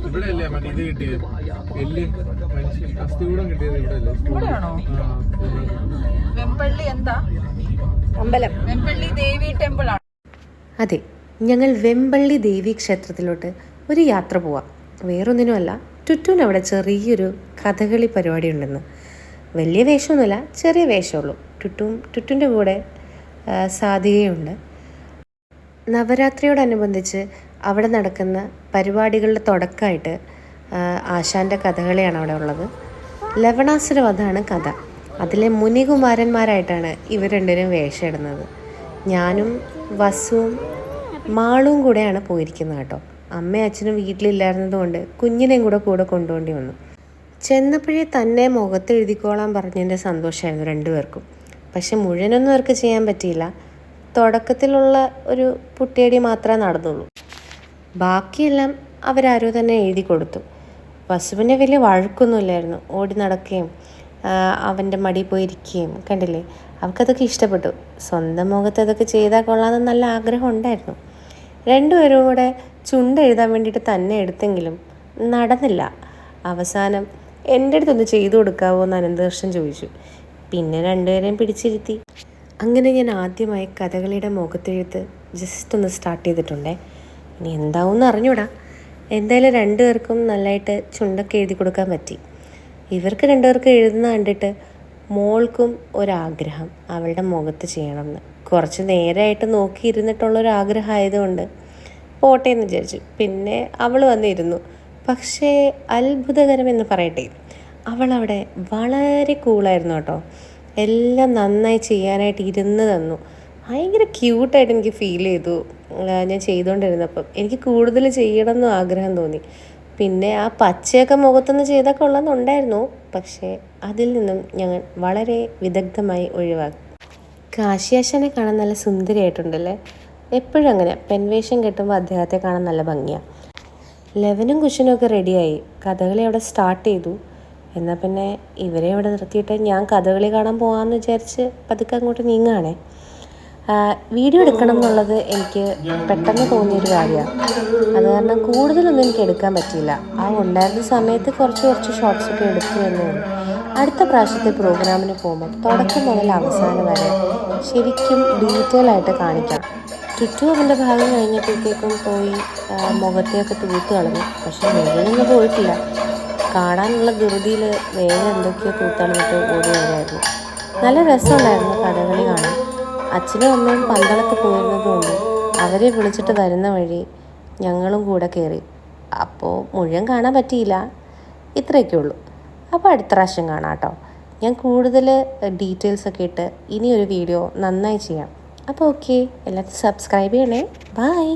ഇവിടെ അല്ലേ മറ്റേ ഇത് കിട്ടിയത് എല്ല് മനുഷ്യ അസ്ഥികൂടം കിട്ടിയത് ഇവിടെ അല്ലേ? വെമ്പള്ളി എന്താ അമ്പലം? വെമ്പള്ളി ദേവി ടെമ്പിൾ ആണ്. അതെ, ഞങ്ങൾ വെമ്പള്ളി ദേവി ക്ഷേത്രത്തിലോട്ട് ഒരു യാത്ര പോവാം. വേറൊന്നിനുമല്ല, ടുറ്റുവിന് അവിടെ ചെറിയൊരു കഥകളി പരിപാടി ഉണ്ടെന്ന്. വലിയ വേഷമൊന്നുമില്ല, ചെറിയ വേഷമുള്ളൂ. ടുറ്റുൻ്റെ കൂടെ സാധികയുണ്ട്. നവരാത്രിയോടനുബന്ധിച്ച് അവിടെ നടക്കുന്ന പരിപാടികളുടെ തുടക്കമായിട്ട് ആശാൻ്റെ കഥകളിയാണ് അവിടെ ഉള്ളത്. ലവണാസുര വധമാണ് കഥ. അതിലെ മുനികുമാരന്മാരായിട്ടാണ് ഇവർ രണ്ടുപേരും വേഷം ഇടുന്നത്. ഞാനും വസുവും മാളും കൂടെയാണ് പോയിരിക്കുന്നത് കേട്ടോ. അമ്മയും അച്ഛനും വീട്ടിലില്ലായിരുന്നത് കൊണ്ട് കുഞ്ഞിനെയും കൂടെ കൊണ്ടുപോകേണ്ടി വന്നു. ചെന്നപ്പോഴേ തന്നെ മുഖത്ത് എഴുതിക്കോളാൻ പറഞ്ഞതിൻ്റെ സന്തോഷമായിരുന്നു രണ്ടുപേർക്കും. പക്ഷെ മുഴുവനൊന്നും അവർക്ക് ചെയ്യാൻ പറ്റിയില്ല. തുടക്കത്തിലുള്ള ഒരു പുട്ടിയടി മാത്രമേ നടന്നുള്ളൂ. ബാക്കിയെല്ലാം അവരാരോ തന്നെ എഴുതി കൊടുത്തു. വസുവിനെ വലിയ വഴക്കൊന്നുമില്ലായിരുന്നു. ഓടി നടക്കുകയും അവൻ്റെ മടി പോയിരിക്കുകയും കണ്ടില്ലേ. അവർക്കതൊക്കെ ഇഷ്ടപ്പെട്ടു. സ്വന്തം മുഖത്ത് അതൊക്കെ ചെയ്താൽ കൊള്ളാമെന്ന് നല്ല ആഗ്രഹം ഉണ്ടായിരുന്നു. രണ്ടുപേരും കൂടെ ചുണ്ട് എഴുതാൻ വേണ്ടിയിട്ട് തന്നെ എടുത്തെങ്കിലും നടന്നില്ല. അവസാനം എൻ്റെ അടുത്തൊന്ന് ചെയ്തു കൊടുക്കാവോ എന്ന് അനന്തകൃഷ്ണൻ ചോദിച്ചു. പിന്നെ രണ്ടുപേരെയും പിടിച്ചിരുത്തി. അങ്ങനെ ഞാൻ ആദ്യമായി കഥകളിയുടെ മുഖത്തെഴുത്ത് ജസ്റ്റ് ഒന്ന് സ്റ്റാർട്ട് ചെയ്തിട്ടുണ്ടേ. ഇനി എന്താവും അറിഞ്ഞൂടാ. എന്തായാലും രണ്ടുപേർക്കും നല്ലതായിട്ട് ചുണ്ടൊക്കെ എഴുതി കൊടുക്കാൻ പറ്റി. ഇവർക്ക് രണ്ടുപേർക്കും എഴുതുന്ന കണ്ടിട്ട് മോൾക്കും ഒരാഗ്രഹം അവളുടെ മുഖത്ത് ചെയ്യണമെന്ന്. കുറച്ച് നേരമായിട്ട് നോക്കിയിരുന്നിട്ടുള്ളൊരാഗ്രഹം ആയതുകൊണ്ട് പോട്ടെ എന്ന് വിചാരിച്ചു. പിന്നെ അവൾ വന്നിരുന്നു. പക്ഷേ അത്ഭുതകരമെന്ന് പറയട്ടെ, അവളവിടെ വളരെ കൂളായിരുന്നു കേട്ടോ. എല്ലാം നന്നായി ചെയ്യാനായിട്ട് ഇരുന്ന് തന്നു. ഭയങ്കര ക്യൂട്ടായിട്ട് എനിക്ക് ഫീൽ ചെയ്തു ഞാൻ ചെയ്തുകൊണ്ടിരുന്നപ്പം. എനിക്ക് കൂടുതൽ ചെയ്യണമെന്നും ആഗ്രഹം തോന്നി. പിന്നെ ആ പച്ചയൊക്കെ മുഖത്തൊന്ന് ചെയ്താൽ കൊള്ളാമെന്നുണ്ടായിരുന്നു. പക്ഷേ അതിൽ നിന്നും ഞങ്ങൾ വളരെ വിദഗ്ധമായി ഒഴിവാക്കി. കാശിയാശനെ കാണാൻ നല്ല സുന്ദരിയായിട്ടുണ്ടല്ലേ. എപ്പോഴും അങ്ങനെ പെൺവേഷം കെട്ടുമ്പോൾ അദ്ദേഹത്തെ കാണാൻ നല്ല ഭംഗിയാണ്. ലെവനും കുഷനും ഒക്കെ റെഡിയായി. കഥകളി അവിടെ സ്റ്റാർട്ട് ചെയ്തു. എന്നാൽ പിന്നെ ഇവരെ അവിടെ നിർത്തിയിട്ട് ഞാൻ കഥകളി കാണാൻ പോകാമെന്ന് വിചാരിച്ച് പതുക്കെ അങ്ങോട്ട് നീങ്ങുകയാണേ. വീഡിയോ എടുക്കണം എന്നുള്ളത് എനിക്ക് പെട്ടെന്ന് തോന്നിയൊരു കാര്യമാണ്. അത് കാരണം കൂടുതലൊന്നും എനിക്ക് എടുക്കാൻ പറ്റിയില്ല. ആ ഉണ്ടായിരുന്ന സമയത്ത് കുറച്ച് ഷോർട്സൊക്കെ എടുത്തു എന്നുള്ളൂ. അടുത്ത പ്രാവശ്യത്തെ പ്രോഗ്രാമിന് പോകുമ്പോൾ തുടക്കം മുതൽ അവസാനം വരെ ശരിക്കും ഡീറ്റെയിൽ ആയിട്ട് കാണിക്കാം. ചുറ്റും അവൻ്റെ ഭാഗം കഴിഞ്ഞപ്പോഴത്തേക്കും പോയി മുഖത്തെയൊക്കെ തൂത്ത് കളഞ്ഞു. പക്ഷെ മുകളിലൊന്നും പോയിട്ടില്ല. കാണാനുള്ള ധൃതിയിൽ വേഗം എന്തൊക്കെയോ തൂത്തളഞ്ഞിട്ട് ഓടി വരായിരുന്നു. നല്ല രസമുണ്ടായിരുന്നു കഥകളി കാണാൻ. അച്ഛനും അമ്മയും പന്തളത്ത് പോയിരുന്നതുകൊണ്ട് അവരെ വിളിച്ചിട്ട് വരുന്ന വഴി ഞങ്ങളും കൂടെ കയറി. അപ്പോൾ മുഴുവൻ കാണാൻ പറ്റിയില്ല. ഇത്രയൊക്കെ ഉള്ളൂ. അപ്പോൾ അടുത്ത പ്രാവശ്യം കാണാം കേട്ടോ. ഞാൻ കൂടുതൽ ഡീറ്റെയിൽസൊക്കെ ഇട്ട് ഇനിയൊരു വീഡിയോ നന്നായി ചെയ്യാം. അപ്പോൾ ഓക്കെ, എല്ലാവരും സബ്സ്ക്രൈബ് ചെയ്യണേ. ബൈ.